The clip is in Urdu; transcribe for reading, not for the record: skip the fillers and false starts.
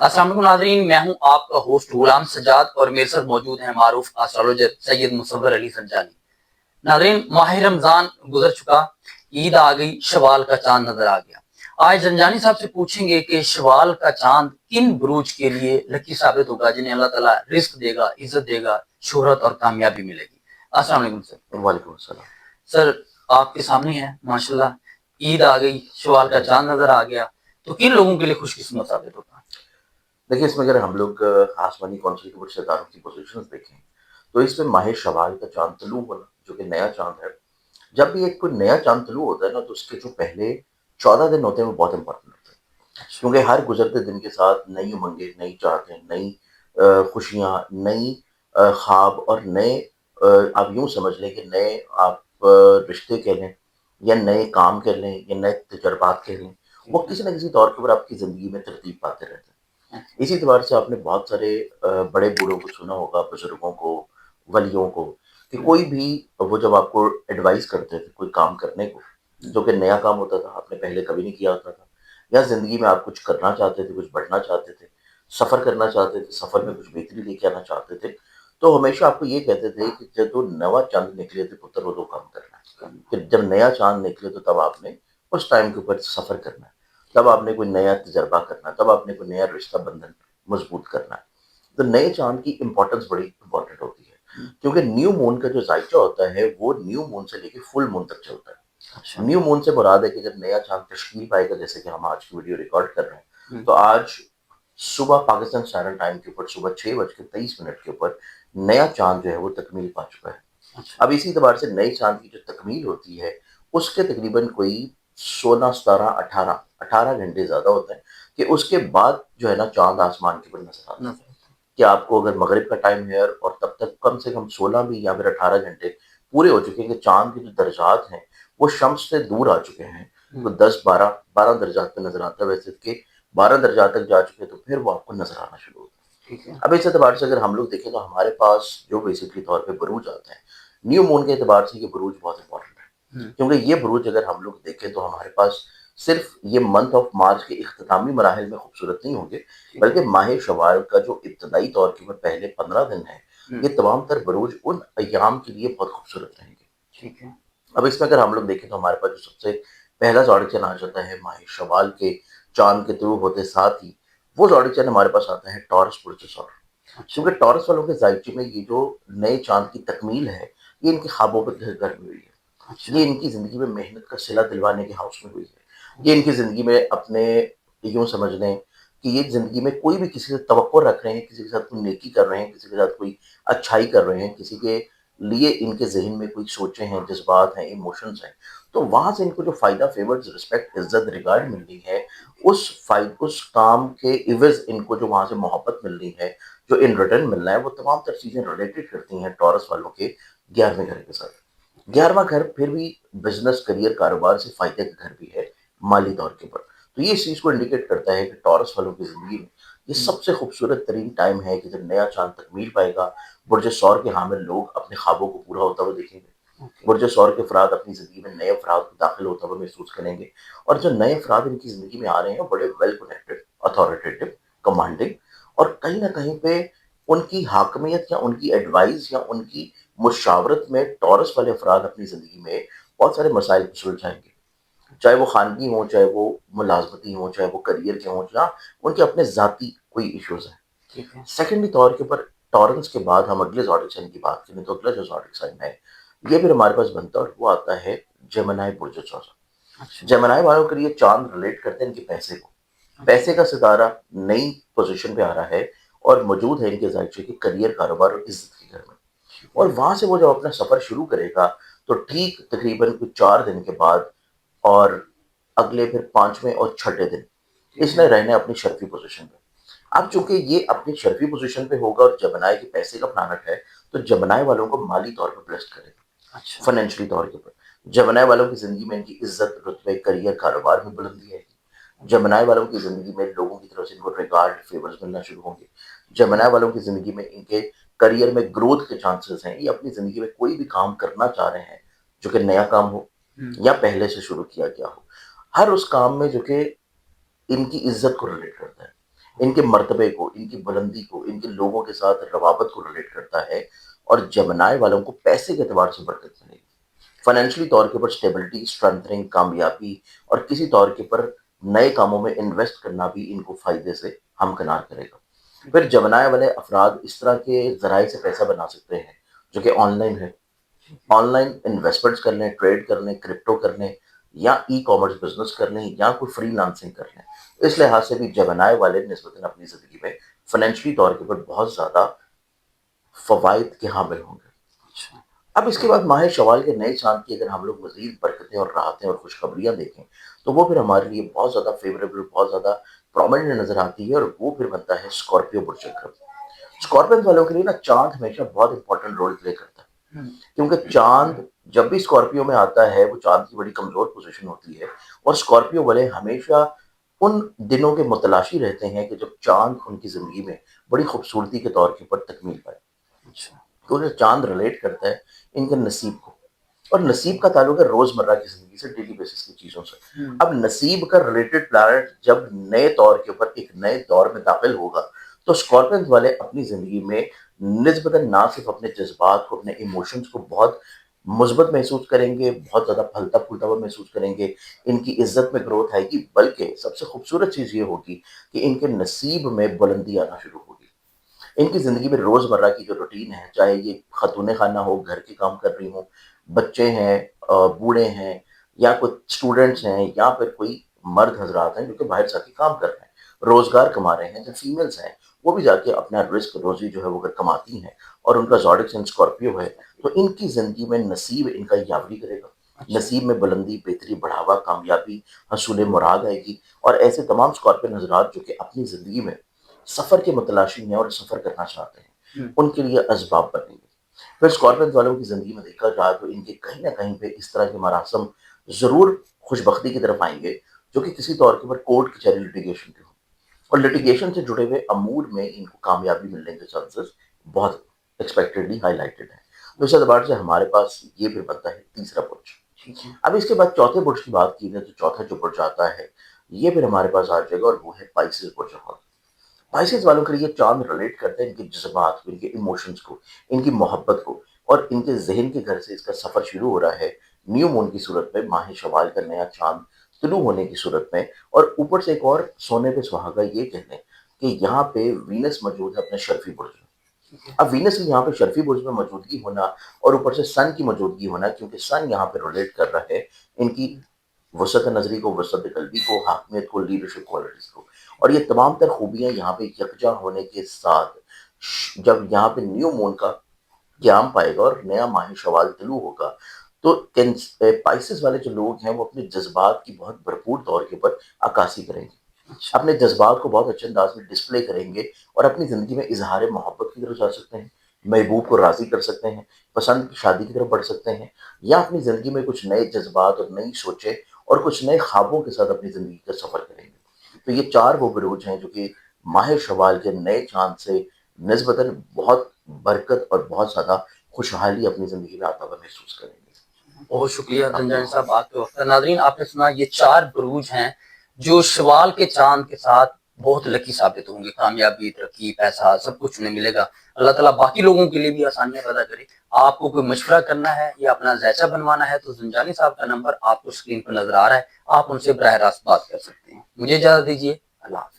السلام علیکم ناظرین، میں ہوں آپ کا ہوسٹ غلام سجاد اور میرے ساتھ موجود ہیں معروف ایسٹرولوجر سید مصور علی سنجانی۔ ناظرین، ماہ رمضان گزر چکا، عید آ گئی، شوال کا چاند نظر آ گیا۔ آج سنجانی صاحب سے پوچھیں گے کہ شوال کا چاند کن بروج کے لیے لکی ثابت ہوگا جنہیں اللہ تعالیٰ رزق دے گا، عزت دے گا، شہرت اور کامیابی ملے گی۔ السلام علیکم سر۔ وعلیکم السلام سر، آپ کے سامنے ہے ماشاءاللہ، عید آ گئی، شوال کا چاند نظر آ گیا، تو کن لوگوں کے لیے خوش قسمت ثابت ہوگا؟ دیکھیے، اس میں اگر ہم لوگ آسمانی کونسل کے ستاروں کی پوزیشنز دیکھیں تو اس میں ماہ شوال کا چاند طلوع ہونا جو کہ نیا چاند ہے۔ جب بھی ایک کوئی نیا چاند طلوع ہوتا ہے نا تو اس کے جو پہلے 14 دن ہوتے ہیں وہ بہت امپورٹنٹ ہوتے ہیں، کیونکہ ہر گزرتے دن کے ساتھ نئی امنگیں، نئی چاہتیں، نئی خوشیاں، نئی خواب اور نئے آپ یوں سمجھ لیں کہ نئے آپ رشتے کہہ لیں یا نئے کام کہہ لیں یا نئے تجربات کہہ لیں، وہ کسی نہ کسی طور کے اوپر آپ کی زندگی میں ترتیب پاتے رہتے ہیں۔ اسی اعتبار سے آپ نے بہت سارے بڑے بوڑھوں کو سنا ہوگا، بزرگوں کو، ولیوں کو، کہ کوئی بھی وہ جب آپ کو ایڈوائز کرتے تھے کوئی کام کرنے کو جو کہ نیا کام ہوتا تھا، آپ نے پہلے کبھی نہیں کیا ہوتا تھا، یا زندگی میں آپ کچھ کرنا چاہتے تھے، کچھ بڑھنا چاہتے تھے، سفر کرنا چاہتے تھے، سفر میں کچھ بہتری لے کے آنا چاہتے تھے، تو ہمیشہ آپ کو یہ کہتے تھے کہ جب تو نوا چاند نکلے تو پتر وہ دو کام کرنا ہے، کہ جب نیا چاند نکلے تو تب آپ نے اس ٹائم کے اوپر سفر کرنا ہے، تب آپ نے کوئی نیا تجربہ کرنا ہے، تب آپ نے کوئی نیا رشتہ بندھن مضبوط کرنا ہے۔ تو نئے چاند کی امپورٹنس بڑی امپورٹنٹ ہوتی ہے، کیونکہ نیو مون کا جو ذائقہ ہوتا ہے وہ نیو مون سے لے کے فل مون تک چلتا ہے۔ نیو مون سے مراد ہے کہ جب نیا چاند تشکیل پائے گا، جیسے کہ ہم آج کی ویڈیو ریکارڈ کر رہے ہیں، تو آج صبح پاکستان اسٹینڈرڈ ٹائم کے اوپر صبح 6:23 کے اوپر نیا چاند جو ہے وہ تکمیل پا چکا ہے۔ اب اسی اعتبار سے نئے چاند کی جو تکمیل ہوتی ہے اس کے تقریباً کوئی 16 17 18 گھنٹے زیادہ ہوتے ہیں کہ اس کے بعد جو ہے نا چاند آسمان کے اوپر نظر آتا ہے، کہ آپ کو اگر مغرب کا ٹائم ہے اور تب تک کم سے کم 16 بھی یا پھر 18 گھنٹے پورے ہو چکے ہیں کہ چاند کے جو درجات ہیں وہ شمس سے دور آ چکے ہیں، تو 10 12 درجات پہ نظر آتا ہے، ویسے کہ 12 درجات تک جا چکے تو پھر وہ آپ کو نظر آنا شروع ہوتا ہے۔ اب اس اعتبار سے اگر ہم لوگ دیکھیں تو ہمارے پاس جو بیسکلی طور پہ بروج آتے ہیں نیو مون کے اعتبار سے، یہ بروج بہت امپورٹنٹ ہے، کیونکہ یہ بروج اگر ہم لوگ دیکھیں تو ہمارے پاس صرف یہ منتھ آف مارچ کے اختتامی مراحل میں خوبصورت نہیں ہوں گے، بلکہ ماہ شوال کا جو ابتدائی طور کے پہلے 15 دن ہیں یہ تمام تر بروج ان ایام کے لیے بہت خوبصورت رہیں گے۔ اب اس میں اگر ہم لوگ دیکھیں تو ہمارے پاس جو سب سے پہلا زوڈک چین آ جاتا ہے ماہ شوال کے چاند کے طلوع ہوتے ساتھ ہی، وہ زوڈک چین ہمارے پاس آتا ہے ٹورس برج سور، کیونکہ ٹورس والوں کے ذائقے میں یہ جو نئے چاند کی تکمیل ہے یہ ان کے خوابوں پر گھر میں ہوئی ہے، یہ ان کی زندگی میں محنت کا صلہ دلوانے کے ہاؤس میں ہوئی ہے، یہ ان کی زندگی میں اپنے یوں سمجھ لیں کہ یہ زندگی میں کوئی بھی کسی سے توقع رکھ رہے ہیں، کسی کے ساتھ کوئی نیکی کر رہے ہیں، کسی کے ساتھ کوئی اچھائی کر رہے ہیں، کسی کے لیے ان کے ذہن میں کوئی سوچیں ہیں، جذبات ہیں، ایموشنز ہیں، تو وہاں سے ان کو جو فائدہ، فیورز، رسپیکٹ، عزت، ریگارڈ ملنی ہے، اس کام کے عوض ان کو جو وہاں سے محبت ملنی ہے، جو ان ریٹرن ملنا ہے، وہ تمام تر چیزیں ریلیٹڈ کرتی ہیں ٹورس والوں کے 11ویں گھر کے ساتھ۔ 11واں گھر پھر بھی بزنس، کریئر، کاروبار سے فائدے کا گھر بھی ہے مالی طور کے اوپر، تو یہ اس چیز کو انڈیکیٹ کرتا ہے کہ ٹورس والوں کی زندگی میں یہ سب سے خوبصورت ترین ٹائم ہے کہ جب نیا چاند تکمیل پائے گا، برج سور کے حامل لوگ اپنے خوابوں کو پورا ہوتا ہوا دیکھیں گے، برج سور کے افراد اپنی زندگی میں نئے افراد کو داخل ہوتا ہوا محسوس کریں گے، اور جو نئے افراد ان کی زندگی میں آ رہے ہیں وہ بڑے ویل کنیکٹڈ، اتھارٹیٹو، کمانڈنگ، اور کہیں نہ کہیں پہ ان کی حاکمیت یا ان کی ایڈوائز یا ان کی مشاورت میں ٹورس والے افراد اپنی زندگی میں بہت سارے مسائل کو سلجھائیں گے، چاہے وہ خانگی ہوں، چاہے وہ ملازمتی ہوں، چاہے وہ کریئر کے ہوں، یا ان کے اپنے ذاتی کوئی ایشوز ہیں۔ سیکنڈلی طور کے اوپر ٹورنس کے بعد ہم اگلے زوڈک سائن کی بات کریں تو اگلا جو زوڈک سائن ہے یہ پھر ہمارے پاس بنتا ہے اور وہ آتا ہے جیمنائی برج چوسا۔ جیمنائی والوں کے لیے چاند ریلیٹ کرتے ہیں ان کے پیسے کو، پیسے کا ستارہ نئی پوزیشن پہ آ رہا ہے اور موجود ہے ان کے ذائقے کے کریئر، کاروبار اور عزت کے گھر میں، اور وہاں سے وہ جب اپنا سفر شروع کرے گا تو ٹھیک تقریباً کچھ 4 دن کے بعد اور اگلے پھر 5ویں اور 6ٹھے دن اس نے رہنا ہے اپنی شرفی پوزیشن پہ۔ اب چونکہ یہ اپنی شرفی پوزیشن پہ ہوگا اور جمنائی کے پیسے کا پلانٹ ہے تو جمنائی والوں کو مالی طور پہ بلیسڈ کرے گا، فائنینشلی طور کے اوپر جمنائی والوں کی زندگی میں ان کی عزت، رتبے، کریئر، کاروبار میں بلندی ہے، جمنائی والوں کی زندگی میں لوگوں کی طرف سے ان کو ریگارڈ، فیورز ملنا شروع ہوں گے، جمنائی والوں کی زندگی میں ان کے کریئر میں گروتھ کے چانسز ہیں، یہ اپنی زندگی میں کوئی بھی کام کرنا چاہ رہے ہیں جو کہ نیا کام ہو یا پہلے سے شروع کیا گیا ہو، ہر اس کام میں جو کہ ان کی عزت کو ریلیٹ کرتا ہے، ان کے مرتبے کو، ان کی بلندی کو، ان کے لوگوں کے ساتھ روابط کو ریلیٹ کرتا ہے، اور جمنائے والوں کو پیسے کے اعتبار سے برکت ملے گی، فائنینشلی طور کے اوپر اسٹیبلٹی، اسٹرنتھنگ، کامیابی، اور کسی طور کے پر نئے کاموں میں انویسٹ کرنا بھی ان کو فائدے سے ہمکنار کرے گا۔ پھر جمنائے والے افراد اس طرح کے ذرائع سے پیسہ بنا سکتے ہیں جو کہ آن لائن ہے، آن لائن انویسٹمنٹس کر لیں، ٹریڈ کر لیں، کرپٹو کر لیں، یا ای کامرس بزنس کر لیں، یا کوئی فری لانسنگ کر لیں۔ اس لحاظ سے بھی جمنائے والے نسبتاً اپنی زندگی میں فائنینشلی طور کے اوپر بہت زیادہ فوائد کے حامل ہوں گے۔ اب اس کے بعد ماہ شوال کے نئے چاند کی اگر ہم لوگ مزید برکتیں اور راحتیں اور خوشخبریاں دیکھیں تو وہ پھر ہمارے لیے بہت زیادہ فیوریبل، بہت زیادہ پرومیننٹ نظر آتی ہے، اور وہ پھر بنتا ہے اسکارپیو برج اکرم۔ اسکارپین والوں کے لیے نا چاند ہمیشہ بہت امپورٹنٹ رول پلے کرتا ہے، کیونکہ چاند جب بھی اسکارپیو میں آتا ہے وہ چاند کی بڑی کمزور پوزیشن ہوتی ہے، اور اسکارپیو والے ہمیشہ ان دنوں کے متلاشی رہتے ہیں کہ جب چاند ان کی زندگی میں بڑی خوبصورتی کے طور کے اوپر تکمیل پائے۔ تو جو چاند ریلیٹ کرتا ہے ان کے نصیب کو، اور نصیب کا تعلق ہے روزمرہ کی زندگی سے، ڈیلی بیسس کی چیزوں سے۔ اب نصیب کا ریلیٹڈ پلانٹ جب نئے طور کے اوپر ایک نئے دور میں داخل ہوگا تو اسکارپینز والے اپنی زندگی میں نسبتاً نہ صرف اپنے جذبات کو، اپنے ایموشنز کو بہت مثبت محسوس کریں گے، بہت زیادہ پھلتا پھولتا ہوا محسوس کریں گے، ان کی عزت میں گروتھ آئے گی، بلکہ سب سے خوبصورت چیز یہ ہوگی کہ ان کے نصیب میں بلندی آنا شروع ہوگی۔ ان کی زندگی میں روزمرہ کی جو روٹین ہے، چاہے یہ خاتون خانہ ہو، گھر کے کام کر رہی ہوں، بچے ہیں، بوڑھے ہیں، یا کوئی اسٹوڈنٹس ہیں، یا پھر کوئی مرد حضرات ہیں جو کہ باہر جا کے کام کر رہے ہیں، روزگار کما رہے ہیں، جو فیمیلز ہیں وہ بھی جا کے اپنا رزق روزی جو ہے وہ اگر کماتی ہیں، اور ان کا زوڈک سائن اسکارپیو ہے، تو ان کی زندگی میں نصیب ان کا یاوری کرے گا، نصیب میں بلندی، بہتری، بڑھاوا، کامیابی، حصول مراد آئے گی۔ اور ایسے تمام اسکارپین حضرات جو کہ اپنی زندگی میں سفر کے متلاشی ہیں اور سفر کرنا چاہتے ہیں، ان کے لیے اسباب بنیں گے۔ پھر اسکارپین والوں کی زندگی میں دیکھا جائے تو ان کے کہیں نہ کہیں پہ اس طرح کے مراسم ضرور خوش بختی کی طرف آئیں گے جو کہ کسی طور کے اوپر کورٹ کچہری لٹیگیشن کے ہوں، اور لٹیگیشن سے جڑے ہوئے امور میں ان کو کامیابی ملنے کے چانسز بہت ایکسپیکٹڈلی ہائی لائٹڈ ہیں۔ تو اس اعتبار سے ہمارے پاس یہ پھر بنتا ہے تیسرا برج۔ اب اس کے بعد چوتھے برج کی بات کی جائے تو چوتھا جو برج آتا ہے یہ پھر ہمارے پاس آ جائے گا، اور وہ ہے پائسز برج۔ پائسز والوں کے لیے چاند ریلیٹ کرتے ہیں ان کے جذبات کو، ان کے ایموشنز کو، ان کی محبت کو، اور ان کے ذہن کے گھر سے اس کا سفر شروع ہو رہا ہے نیو مون کی صورت میں، ماہ شوال کا نیا چاند طلوع ہونے کی صورت میں۔ اور اوپر سے ایک اور سونے پہ سہاگا یہ کہہ لیں کہ یہاں پہ وینس موجود ہے اپنے شرفی برج میں۔ اب وینس کی یہاں پہ شرفی برج میں موجودگی ہونا، اور اوپر سے سن کی موجودگی ہونا، کیونکہ سن یہاں پہ ریلیٹ کر رہا ہے ان کی وسعت نظری کو، وسعت قلبی کو، حاکمیت کو، لیڈرشپ کوالٹیز کو، اور یہ تمام تر خوبیاں یہاں پہ یکجا ہونے کے ساتھ جب یہاں پہ نیو مون کا قیام پائے گا اور نیا ماہ شوال طلوع ہوگا، تو پائسز والے جو لوگ ہیں وہ اپنے جذبات کی بہت بھرپور طور کے اوپر عکاسی کریں گے، اپنے جذبات کو بہت اچھے انداز میں ڈسپلے کریں گے، اور اپنی زندگی میں اظہار محبت کی طرف جا سکتے ہیں، محبوب کو راضی کر سکتے ہیں، پسند کی شادی کی طرف بڑھ سکتے ہیں، یا اپنی زندگی میں کچھ نئے جذبات اور نئی سوچیں اور کچھ نئے خوابوں کے ساتھ اپنی زندگی کا سفر کریں گے۔ تو یہ چار وہ بروج ہیں جو کہ ماہ شوال کے نئے چاند سے نسبتاً بہت برکت اور بہت زیادہ خوشحالی اپنی زندگی میں آتا ہوا محسوس کریں گے۔ بہت شکریہ زنجانی صاحب آپ کے وقت۔ ناظرین آپ نے سنا یہ چار بروج ہیں جو شوال کے چاند کے ساتھ بہت لکی ثابت ہوں گے، کامیابی، ترقی، پیسہ سب کچھ انہیں ملے گا۔ اللہ تعالیٰ باقی لوگوں کے لیے بھی آسانیاں پیدا کرے۔ آپ کو کوئی مشورہ کرنا ہے یا اپنا ذائچہ بنوانا ہے تو زنجانی صاحب کا نمبر آپ کو اسکرین پر نظر آ رہا ہے، آپ ان سے براہ راست بات کر سکتے ہیں۔ مجھے اجازت دیجیے، اللہ حافظ۔